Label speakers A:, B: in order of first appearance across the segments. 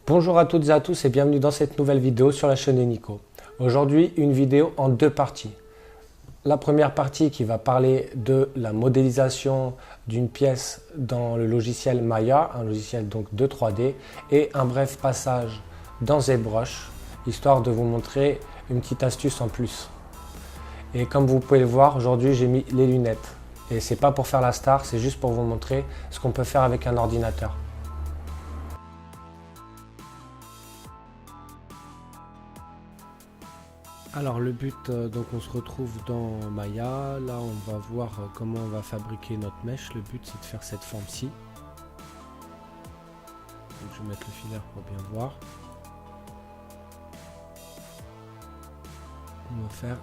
A: Bonjour à toutes et à tous et bienvenue dans cette nouvelle vidéo sur la chaîne Nico. Aujourd'hui, une vidéo en deux parties. La première partie qui va parler de la modélisation d'une pièce dans le logiciel Maya, un logiciel donc de 3D, et un bref passage dans ZBrush, histoire de vous montrer une petite astuce en plus. Et comme vous pouvez le voir, aujourd'hui j'ai mis les lunettes. Et c'est pas pour faire la star, c'est juste pour vous montrer ce qu'on peut faire avec un ordinateur. Alors le but, donc on se retrouve dans Maya, là on va voir comment on va fabriquer notre mèche. Le but c'est de faire cette forme-ci. Donc je vais mettre le filaire pour bien voir. On va faire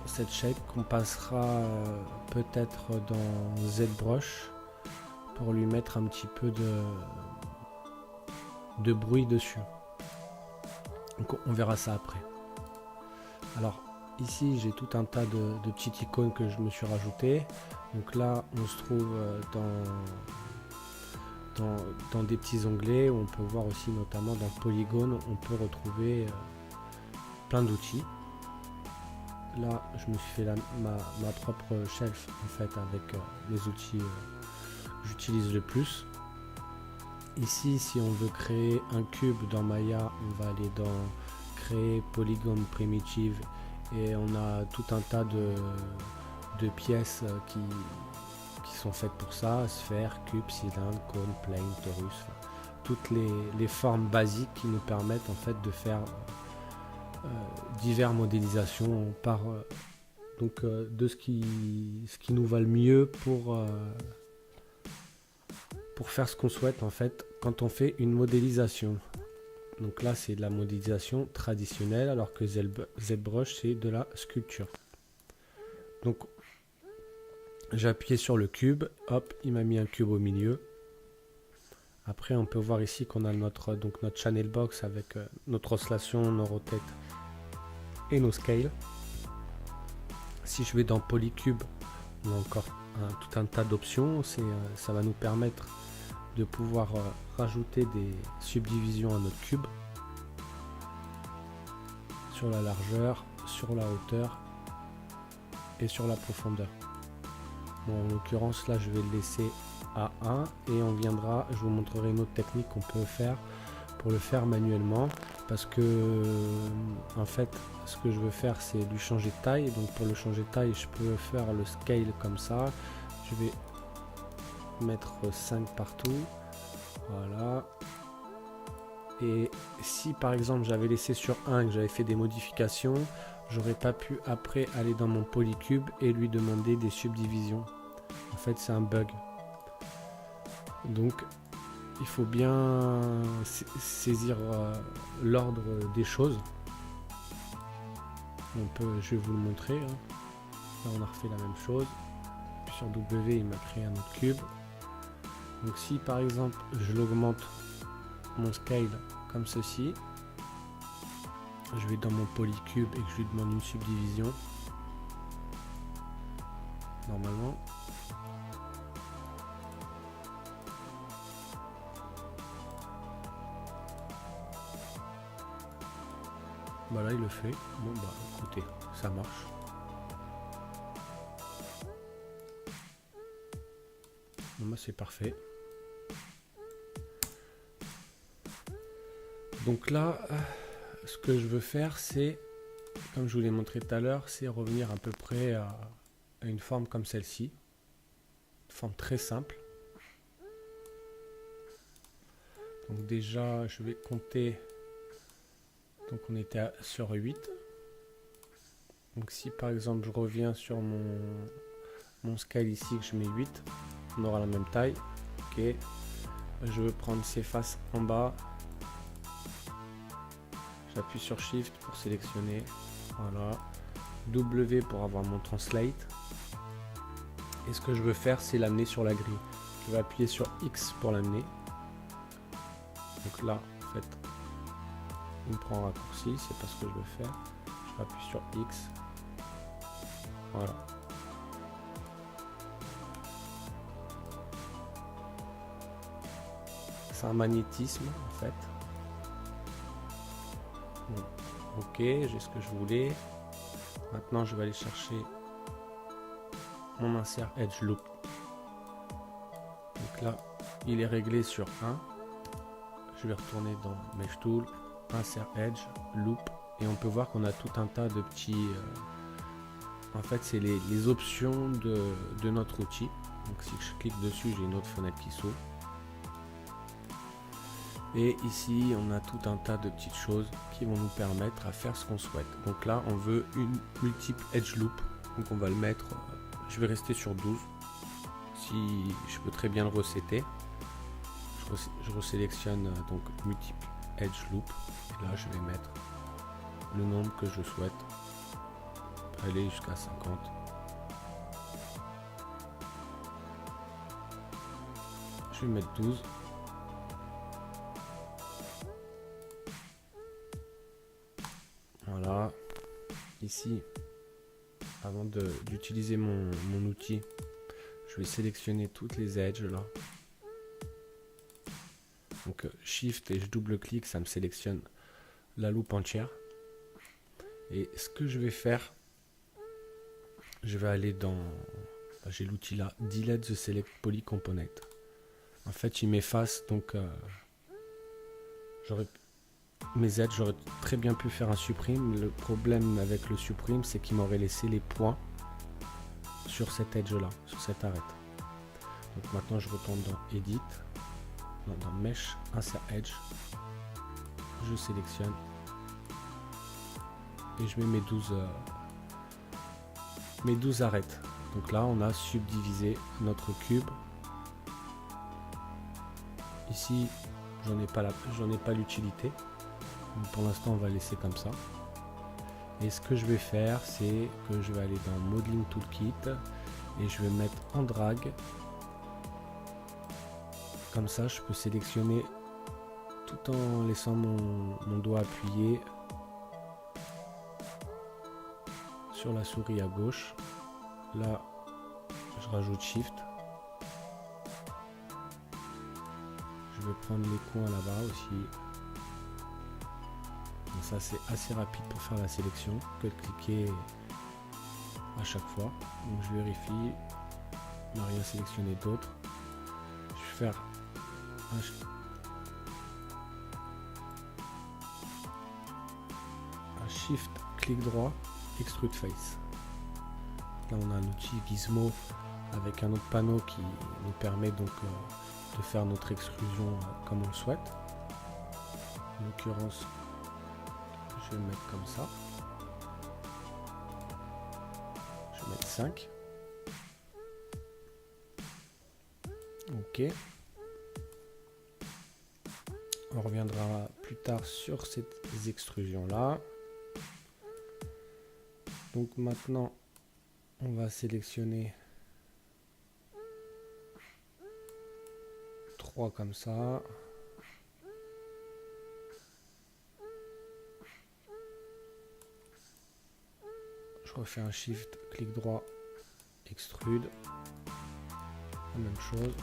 A: cette shape qu'on passera peut-être dans ZBrush pour lui mettre un petit peu de bruit dessus. Donc on verra ça après. Alors ici j'ai tout un tas de petites icônes que je me suis rajouté. Donc là on se trouve dans des petits onglets où on peut voir aussi notamment dans Polygone, on peut retrouver plein d'outils. Là je me suis fait ma propre shelf en fait avec les outils que j'utilise le plus. Ici si on veut créer un cube dans Maya, on va aller dans créer Polygone Primitive et on a tout un tas de pièces qui sont faites pour ça, sphère, cube, cylindre, cône, plane, torus, toutes les formes basiques qui nous permettent en fait de faire diverses modélisations par de ce qui nous va le mieux pour faire ce qu'on souhaite en fait quand on fait une modélisation. Donc là c'est de la modélisation traditionnelle alors que ZBrush c'est de la sculpture. Donc j'ai appuyé sur le cube, hop, il m'a mis un cube au milieu. Après on peut voir ici qu'on a notre channel box avec notre oscillation, nos rotate et nos scales. Si je vais dans Polycube, on a encore tout un tas d'options, ça va nous permettre de pouvoir rajouter des subdivisions à notre cube sur la largeur, sur la hauteur et sur la profondeur. Bon, en l'occurrence là je vais le laisser à 1 et on viendra, je vous montrerai une autre technique qu'on peut faire pour le faire manuellement parce que en fait ce que je veux faire c'est lui changer de taille. Donc pour le changer de taille je peux faire le scale comme ça, je vais mettre 5 partout, voilà. Et si par exemple j'avais laissé sur 1 que j'avais fait des modifications, j'aurais pas pu après aller dans mon Polycube et lui demander des subdivisions. En fait c'est un bug. Donc il faut bien saisir l'ordre des choses. Je vais vous le montrer. Là on a refait la même chose. Puis sur W il m'a créé un autre cube. Donc si par exemple je l'augmente mon scale comme ceci, je vais dans mon Polycube et que je lui demande une subdivision, normalement bah là il le fait. Bon bah écoutez, ça marche. Bon bah c'est parfait. Donc là, ce que je veux faire, c'est, comme je vous l'ai montré tout à l'heure, c'est revenir à peu près à une forme comme celle-ci. Une forme très simple. Donc déjà, je vais compter. Donc on était sur 8. Donc si par exemple je reviens sur mon scale ici, que je mets 8, on aura la même taille. Ok. Je veux prendre ces faces en bas. J'appuie sur Shift pour sélectionner, voilà, W pour avoir mon translate. Et ce que je veux faire, c'est l'amener sur la grille. Je vais appuyer sur X pour l'amener. Donc là, en fait, il me prend un raccourci, c'est pas ce que je veux faire. Je appuie sur X. Voilà. c'est un magnétisme en fait. Bon, ok, j'ai ce que je voulais. Maintenant je vais aller chercher mon insert edge loop. Donc là il est réglé sur 1. Je vais retourner dans Mesh Tool, insert edge, loop, et on peut voir qu'on a tout un tas de petits... en fait c'est les options de notre outil. Donc si je clique dessus, j'ai une autre fenêtre qui s'ouvre. Et ici on a tout un tas de petites choses qui vont nous permettre à faire ce qu'on souhaite. Donc là on veut une multiple edge loop, donc on va le mettre, je vais rester sur 12. Si je peux très bien le resetter, je resélectionne donc multiple edge loop, et là je vais mettre le nombre que je souhaite, aller jusqu'à 50. Je vais mettre 12. Voilà, ici, avant d'utiliser mon outil, je vais sélectionner toutes les edges là. Donc Shift et je double-clique, ça me sélectionne la loupe entière. Et ce que je vais faire, je vais aller dans, j'ai l'outil là, Delete the Select Poly Component. En fait, il m'efface, donc mes edges, j'aurais très bien pu faire un supprime. Le problème avec le supprime, c'est qu'il m'aurait laissé les points sur cette edge là, sur cette arête. Donc maintenant je retourne dans Edit, dans Mesh, Insert Edge, je sélectionne et je mets mes 12 arêtes. Donc là on a subdivisé notre cube. Ici j'en ai pas l'utilité. Pour l'instant on va laisser comme ça. Et ce que je vais faire, c'est que je vais aller dans Modeling Toolkit et je vais mettre en drag. Comme ça je peux sélectionner tout en laissant mon doigt appuyé sur la souris à gauche. Là je rajoute Shift. Je vais prendre les coins là-bas aussi. Donc ça c'est assez rapide pour faire la sélection que de cliquer à chaque fois. Donc je vérifie, il n'a rien sélectionné d'autre. Je vais faire un Shift, clic droit, Extrude Face. Là on a un outil Gizmo avec un autre panneau qui nous permet donc de faire notre extrusion comme on le souhaite. En l'occurrence, je vais le mettre comme ça. Je vais mettre 5. Ok. On reviendra plus tard sur ces extrusions là. Donc maintenant, on va sélectionner 3 comme ça. Je refais un Shift, clic droit, extrude. La même chose.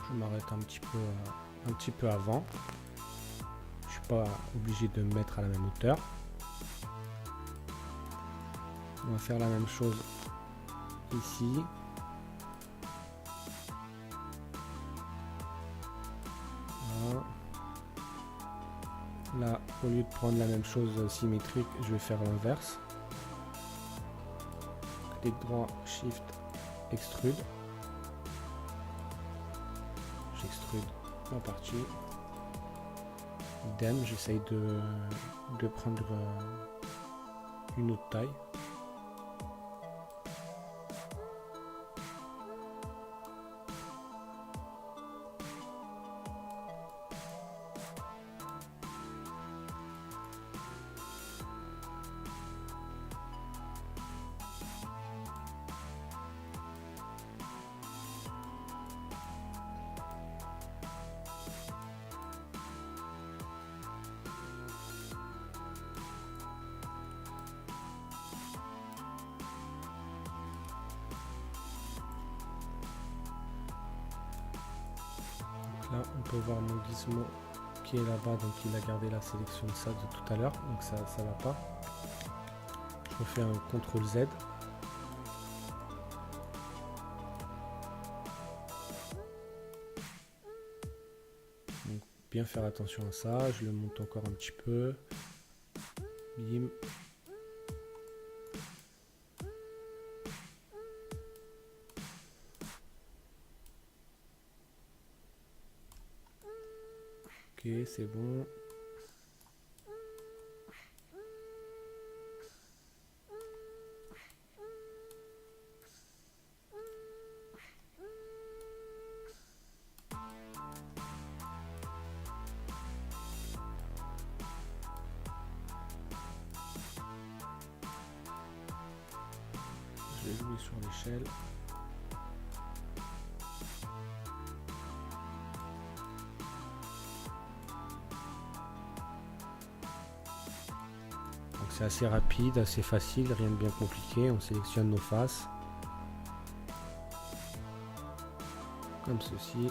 A: Je m'arrête un petit peu avant. Je suis pas obligé de me mettre à la même hauteur. On va faire la même chose ici. Voilà. Là, au lieu de prendre la même chose symétrique, je vais faire l'inverse. Clic droit, Shift, extrude. J'extrude ma partie. Idem, j'essaye de prendre une autre taille. là, on peut voir mon gizmo qui est là-bas, donc il a gardé la sélection de ça de tout à l'heure, donc ça va pas. Je refais un CTRL Z. Donc, bien faire attention à ça, je le monte encore un petit peu. Bim. Ok, c'est bon. Je vais jouer sur l'échelle. C'est assez rapide, assez facile, rien de bien compliqué. On sélectionne nos faces. Comme ceci.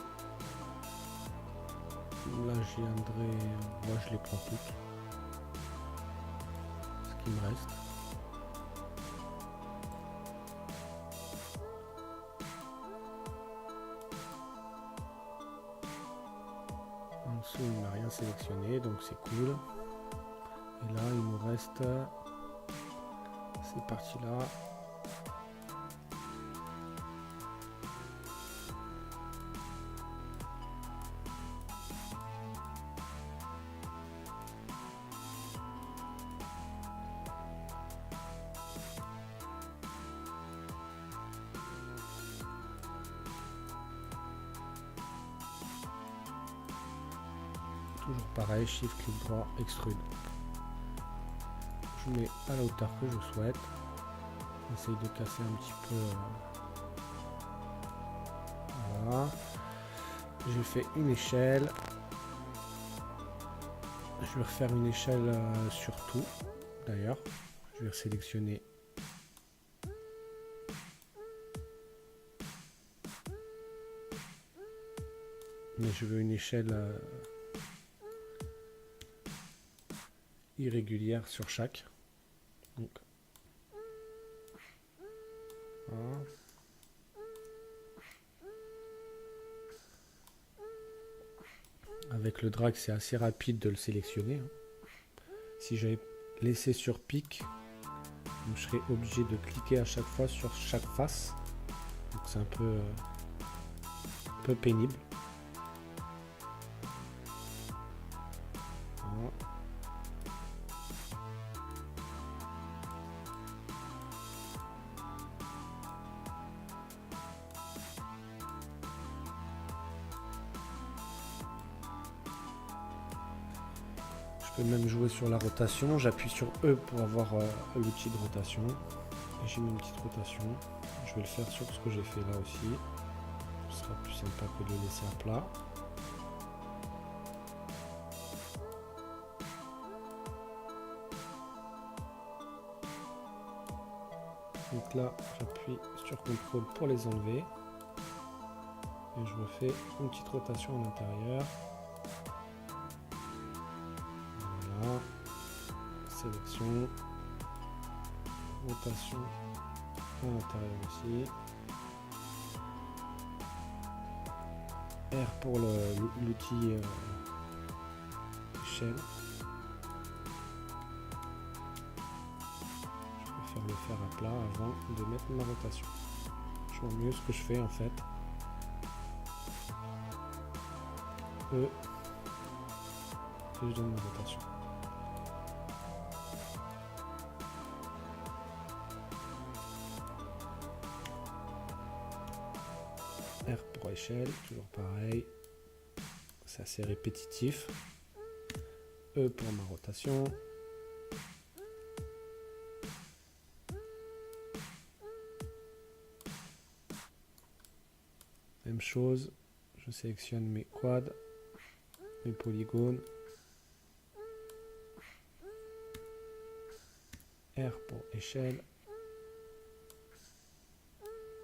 A: Là, je viendrai... Moi, je les prends toutes. Ce qui me reste. En dessous, il n'a rien sélectionné, donc c'est cool. Et là, il nous reste ces parties-là. Toujours pareil, Shift, clic droit, extrude. Je mets à la hauteur que je souhaite. J'essaye de casser un petit peu. Voilà. J'ai fait une échelle. Je vais refaire une échelle sur tout. D'ailleurs, je vais sélectionner. Mais je veux une échelle irrégulière sur chaque. Donc, voilà. Avec le drag, c'est assez rapide de le sélectionner. Si j'avais laissé sur pic, je serais obligé de cliquer à chaque fois sur chaque face. Donc c'est un peu pénible. Voilà. Je peux même jouer sur la rotation. J'appuie sur E pour avoir l'outil de rotation. Et j'ai mis une petite rotation. Je vais le faire sur ce que j'ai fait là aussi. Ce sera plus sympa que de le laisser à plat. Donc là, j'appuie sur CTRL pour les enlever. Et je refais une petite rotation à l'intérieur. Voilà. Sélection. Rotation à l'intérieur aussi. R pour l'outil échelle. Je préfère le faire à plat avant de mettre ma rotation. Je vois mieux ce que je fais en fait. E. Et je donne ma rotation. R pour échelle, toujours pareil. C'est assez répétitif. E pour ma rotation. Même chose, je sélectionne mes quads, mes polygones. R pour échelle.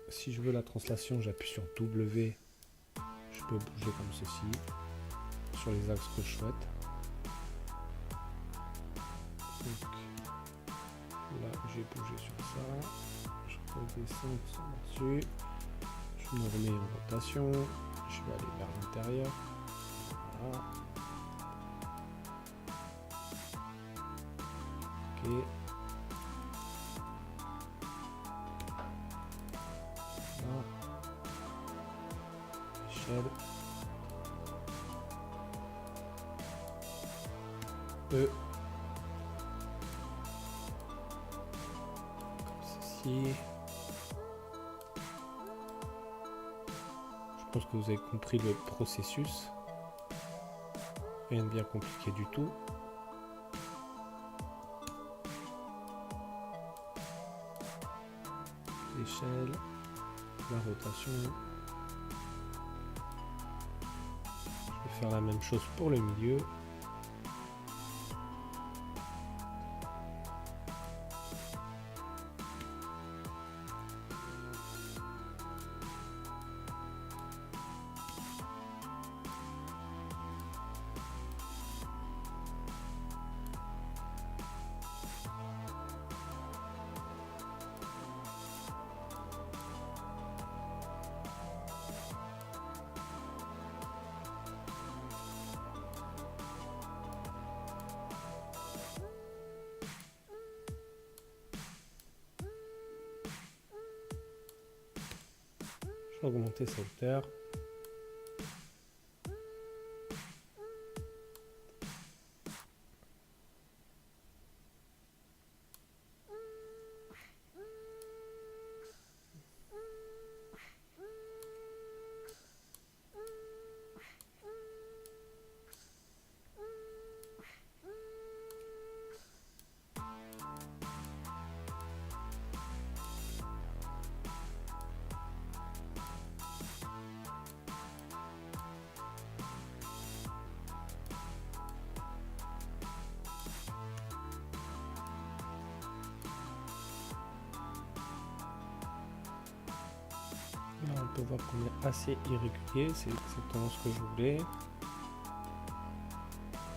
A: Si je veux la translation, j'appuie sur W. Je peux bouger comme ceci sur les axes que je souhaite. Donc là j'ai bougé sur ça, je redescends dessus, je me remets en rotation, je vais aller vers l'intérieur. Voilà. Ok. Là. Échelle. E. Comme ceci. Je pense que vous avez compris le processus. Rien de bien compliqué du tout. L'échelle, la rotation. Je vais faire la même chose pour le milieu. Je vais augmenter sa hauteur. Là, on peut voir qu'on est assez irrégulier, c'est exactement ce que je voulais.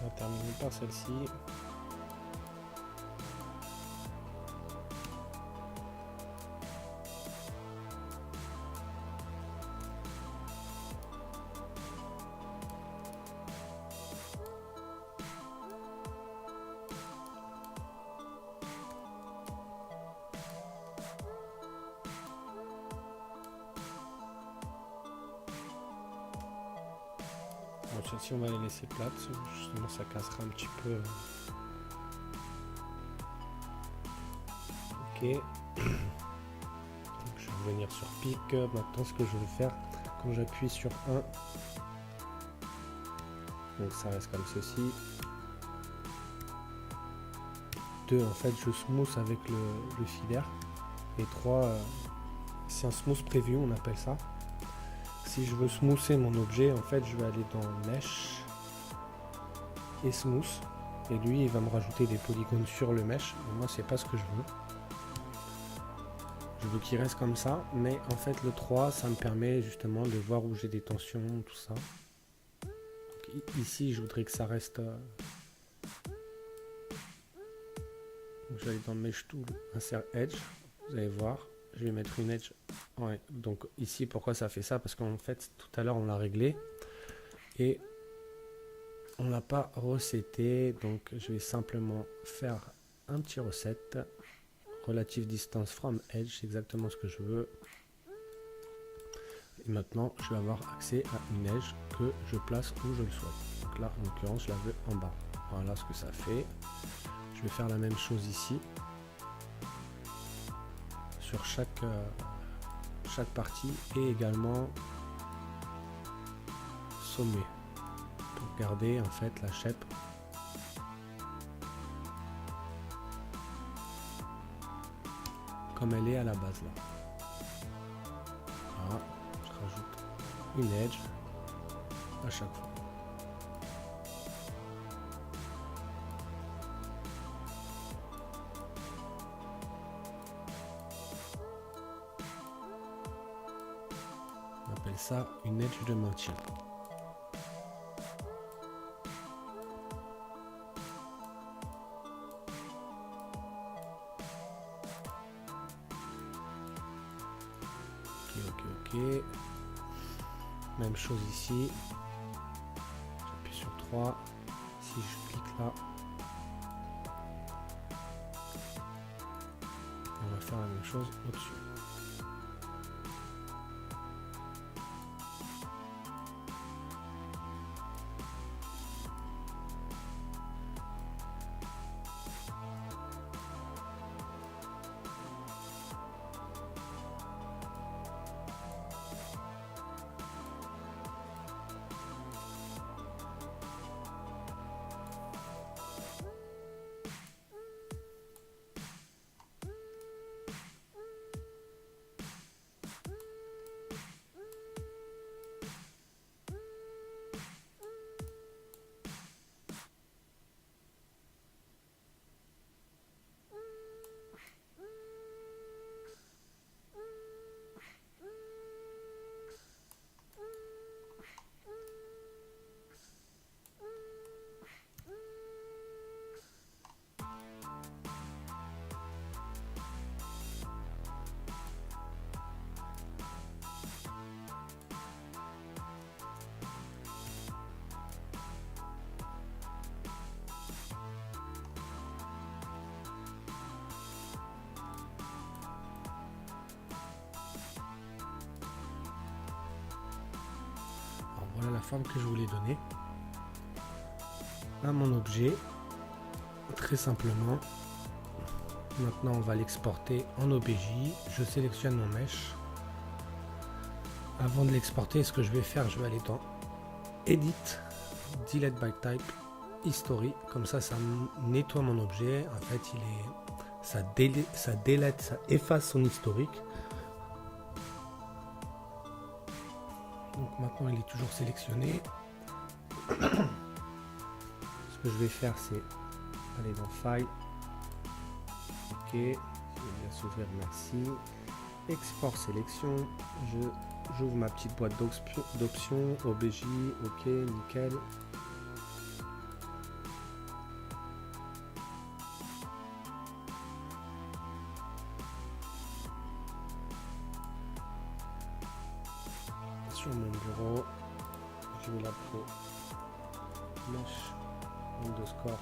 A: On va terminer par celle-ci. Bon, celle-ci, on va les laisser plates, justement ça cassera un petit peu. Ok. Donc, je vais revenir sur pic. Maintenant, ce que je vais faire, quand j'appuie sur 1, donc ça reste comme ceci. 2, en fait, je smooth avec le filaire. Et 3, c'est un smooth preview, on appelle ça. Si je veux smoother mon objet, en fait, je vais aller dans Mesh et Smooth. Et lui, il va me rajouter des polygones sur le mesh. Et moi, c'est pas ce que je veux. Je veux qu'il reste comme ça. Mais en fait, le 3, ça me permet justement de voir où j'ai des tensions, tout ça. Donc, ici, je voudrais que ça reste... Donc, je vais aller dans Mesh Tool, Insert Edge. Vous allez voir. Je vais mettre une edge. Ouais. Donc ici, pourquoi ça fait ça? Parce qu'en fait, tout à l'heure, on l'a réglé. Et on l'a pas reseté. Donc je vais simplement faire un petit reset. Relative distance from edge, c'est exactement ce que je veux. Et maintenant, je vais avoir accès à une edge que je place où je le souhaite. Donc là, en l'occurrence, je la veux en bas. Voilà ce que ça fait. Je vais faire la même chose ici. Sur chaque partie et également sommet pour garder en fait la shape comme elle est à la base là. Voilà, je rajoute une edge à chaque fois. ça une edge de maintien. Ok. Même chose ici. J'appuie sur 3. Si je clique là, on va faire la même chose au-dessus. Voilà la forme que je voulais donner à mon objet, très simplement. Maintenant on va l'exporter en OBJ. Je sélectionne mon mesh. Avant de l'exporter, ce que je vais faire, je vais aller dans Edit, Delete by Type, History. Comme ça nettoie mon objet. En fait ça délète, ça efface son historique. Donc maintenant il est toujours sélectionné. Ce que je vais faire, c'est aller dans File. Ok, il va bien s'ouvrir, merci. Export sélection. J'ouvre ma petite boîte d'options, OBJ, ok, nickel. Sur mon bureau, je vais l'appeler mesh underscore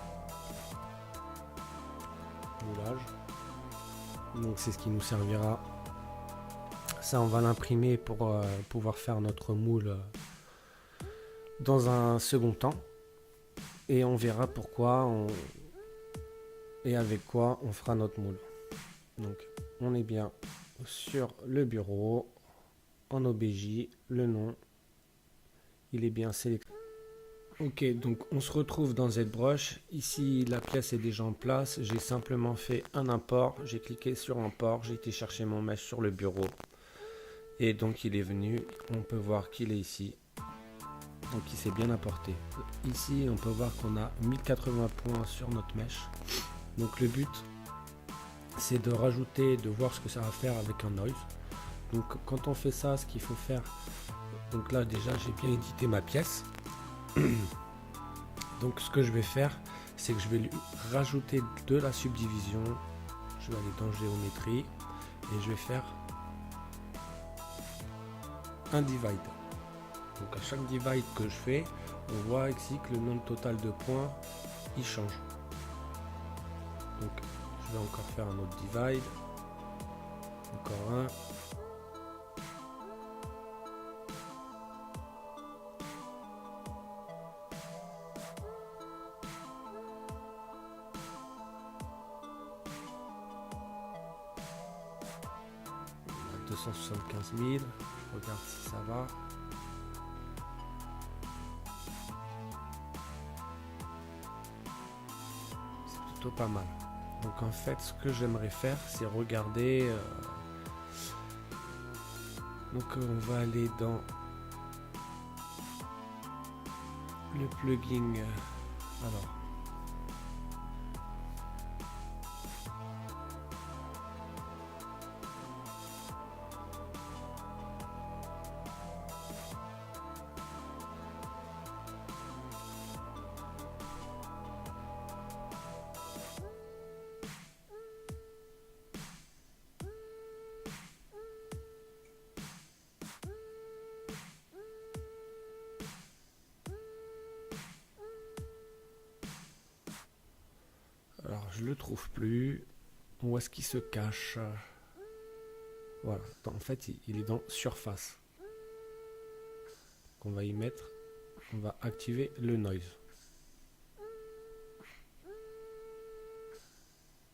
A: moulage. Donc c'est ce qui nous servira. Ça, on va l'imprimer pour pouvoir faire notre moule dans un second temps. Et on verra pourquoi et avec quoi on fera notre moule. Donc on est bien sur le bureau. En OBJ, le nom, il est bien sélectionné. Ok, donc on se retrouve dans ZBrush. Ici, la pièce est déjà en place. J'ai simplement fait un import. J'ai cliqué sur import. J'ai été chercher mon mesh sur le bureau. Et donc, il est venu. On peut voir qu'il est ici. Donc, il s'est bien apporté. Ici, on peut voir qu'on a 1080 points sur notre mesh. Donc, le but, c'est de rajouter, de voir ce que ça va faire avec un noise. Donc quand on fait ça, ce qu'il faut faire, donc là déjà j'ai bien édité ma pièce. Donc ce que je vais faire, c'est que je vais lui rajouter de la subdivision. Je vais aller dans géométrie et je vais faire un divide. Donc à chaque divide que je fais, on voit ici que le nombre total de points il change. Donc je vais encore faire un autre divide, encore un. On a 275 000, je regarde si ça va. C'est plutôt pas mal. Donc en fait ce que j'aimerais faire c'est regarder donc on va aller dans le plugin alors Alors je le trouve plus. Où est-ce qu'il se cache? Voilà, en fait il est dans surface. On va y mettre, on va activer le noise.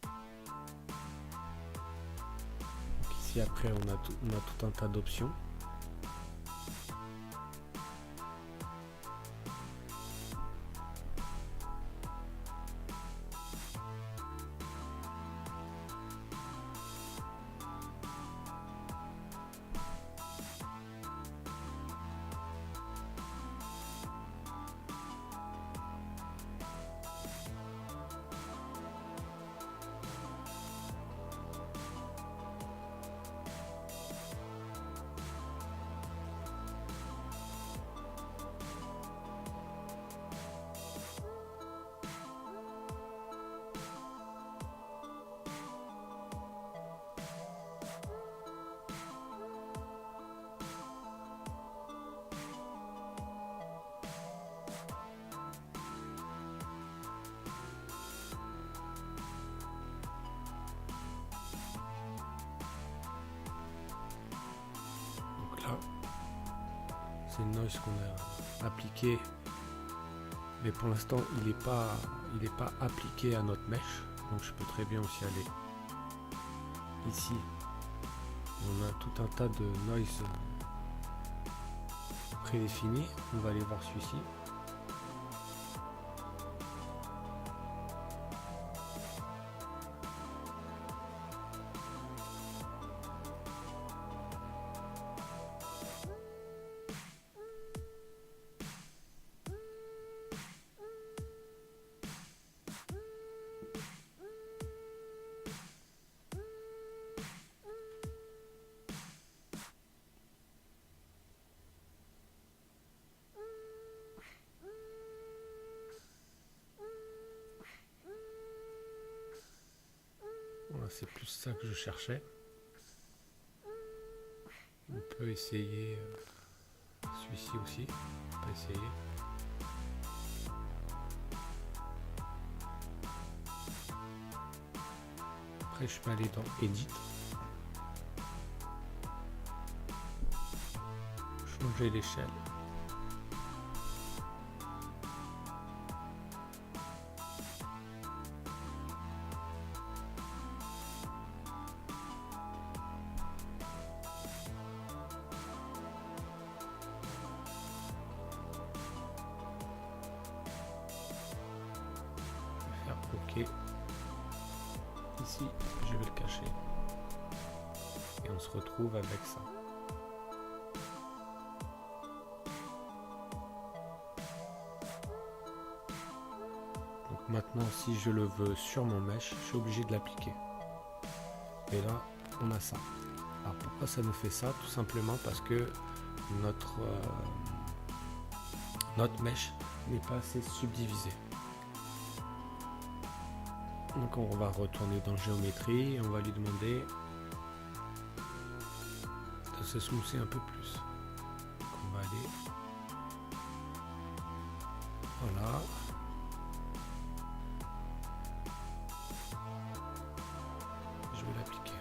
A: Donc ici après on a tout un tas d'options. Là, c'est le noise qu'on a appliqué, mais pour l'instant il n'est pas appliqué à notre mèche, donc je peux très bien aussi aller ici. On a tout un tas de noise prédéfinis. On va aller voir celui-ci. Voilà, c'est plus ça que je cherchais. On peut essayer celui-ci aussi. On peut essayer. Après, je peux aller dans Edit. Changer l'échelle. OK. Ici, je vais le cacher. Et on se retrouve avec ça. Donc maintenant, si je le veux sur mon mesh, je suis obligé de l'appliquer. Et là, on a ça. Alors pourquoi ça nous fait ça? Tout simplement parce que notre mesh n'est pas assez subdivisé. Donc on va retourner dans géométrie et on va lui demander de se smoother un peu plus. Donc on va aller, voilà. Je vais l'appliquer.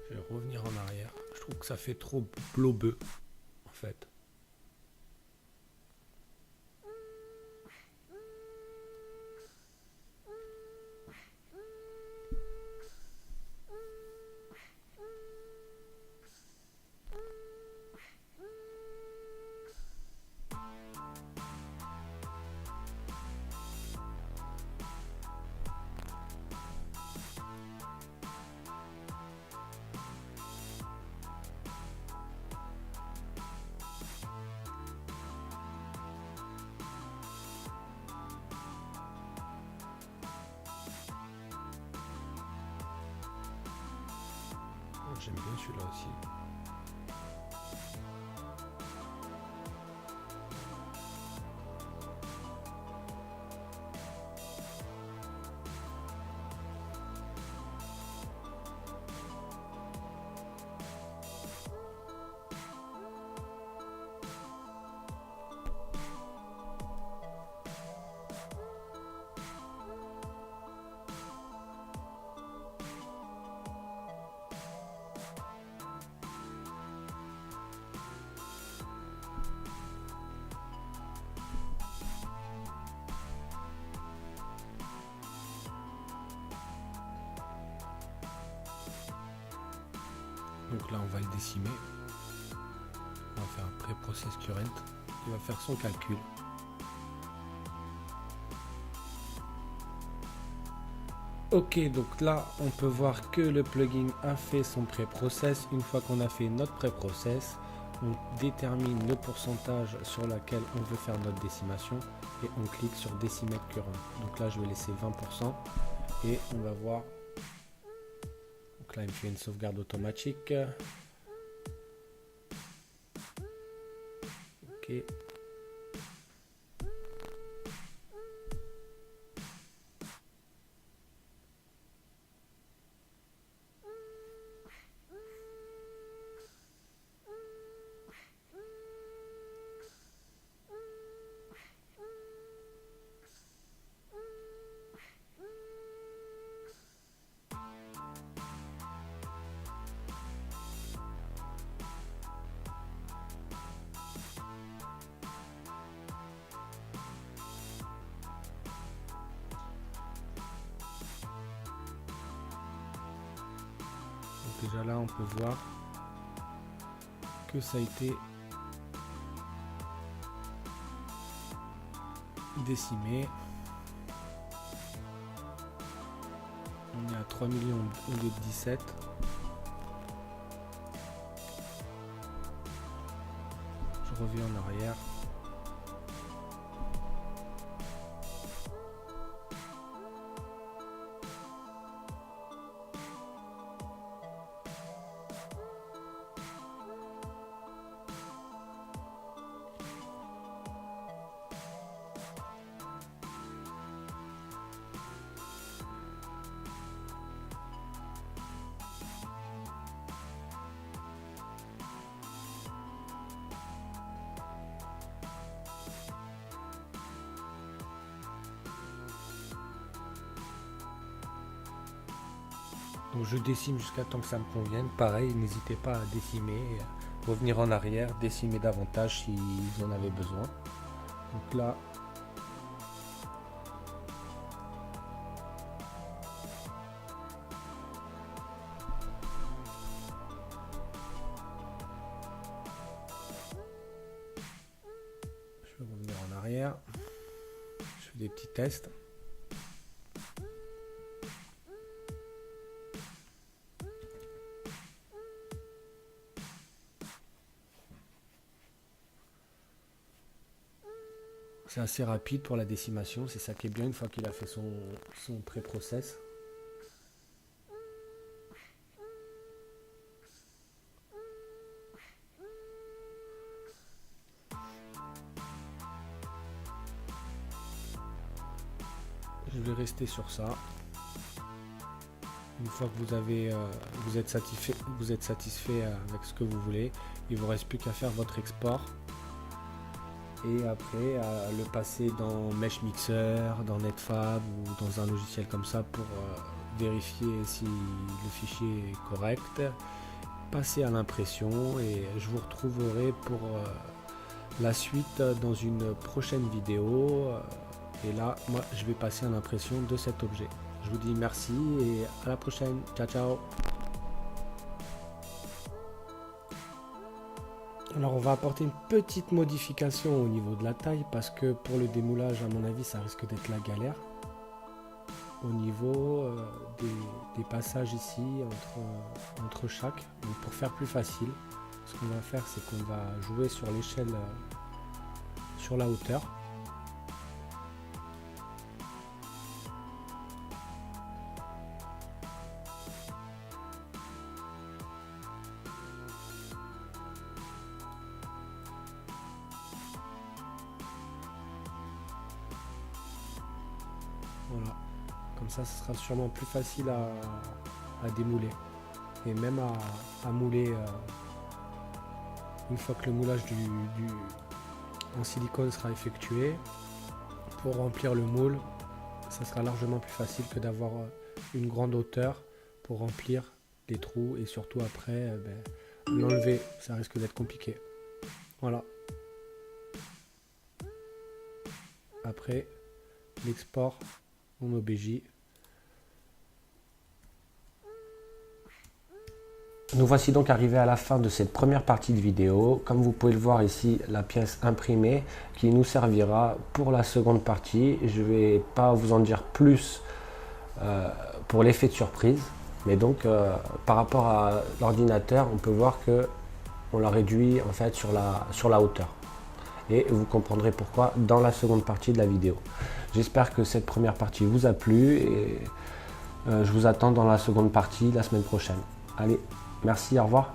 A: Je vais revenir en arrière. Je trouve que ça fait trop blobeux en fait. J'aime bien celui-là aussi. Donc là on va le décimer. On va faire un pré-process current. Il va faire son calcul. Ok, donc là on peut voir que le plugin a fait son pré-process. Une fois qu'on a fait notre pré-process, on détermine le pourcentage sur lequel on veut faire notre décimation et on clique sur décimètre current. Donc là je vais laisser 20% et on va voir. Donc là il me fait une sauvegarde automatique. Ok. Déjà là on peut voir que ça a été décimé. On est à 3 millions au lieu de 17. Je reviens en arrière. Donc je décime jusqu'à temps que ça me convienne. Pareil, n'hésitez pas à décimer, revenir en arrière, décimer davantage s'ils en avaient besoin. Donc là, je vais revenir en arrière. Je fais des petits tests. C'est assez rapide pour la décimation, c'est ça qui est bien une fois qu'il a fait son pré-process. Je vais rester sur ça. Une fois que vous êtes satisfait avec ce que vous voulez, il ne vous reste plus qu'à faire votre export. Et après à le passer dans Mesh Mixer, dans Netfab ou dans un logiciel comme ça pour vérifier si le fichier est correct, passer à l'impression et je vous retrouverai pour la suite dans une prochaine vidéo et là moi je vais passer à l'impression de cet objet. Je vous dis merci et à la prochaine, ciao ciao. Alors on va apporter une petite modification au niveau de la taille parce que pour le démoulage à mon avis ça risque d'être la galère au niveau des passages ici entre chaque. Donc pour faire plus facile, ce qu'on va faire c'est qu'on va jouer sur l'échelle sur la hauteur. Voilà, comme ça ce sera sûrement plus facile à démouler et même à mouler une fois que le moulage en silicone sera effectué. Pour remplir le moule, ça sera largement plus facile que d'avoir une grande hauteur pour remplir les trous et surtout après l'enlever, ça risque d'être compliqué. Voilà. Après l'export en OBJ. Nous voici donc arrivés à la fin de cette première partie de vidéo. Comme vous pouvez le voir ici, la pièce imprimée qui nous servira pour la seconde partie. Je ne vais pas vous en dire plus pour l'effet de surprise. Mais donc par rapport à l'ordinateur, on peut voir que on l'a réduit en fait sur la hauteur. Et vous comprendrez pourquoi dans la seconde partie de la vidéo. J'espère que cette première partie vous a plu et je vous attends dans la seconde partie la semaine prochaine. Allez, merci, au revoir.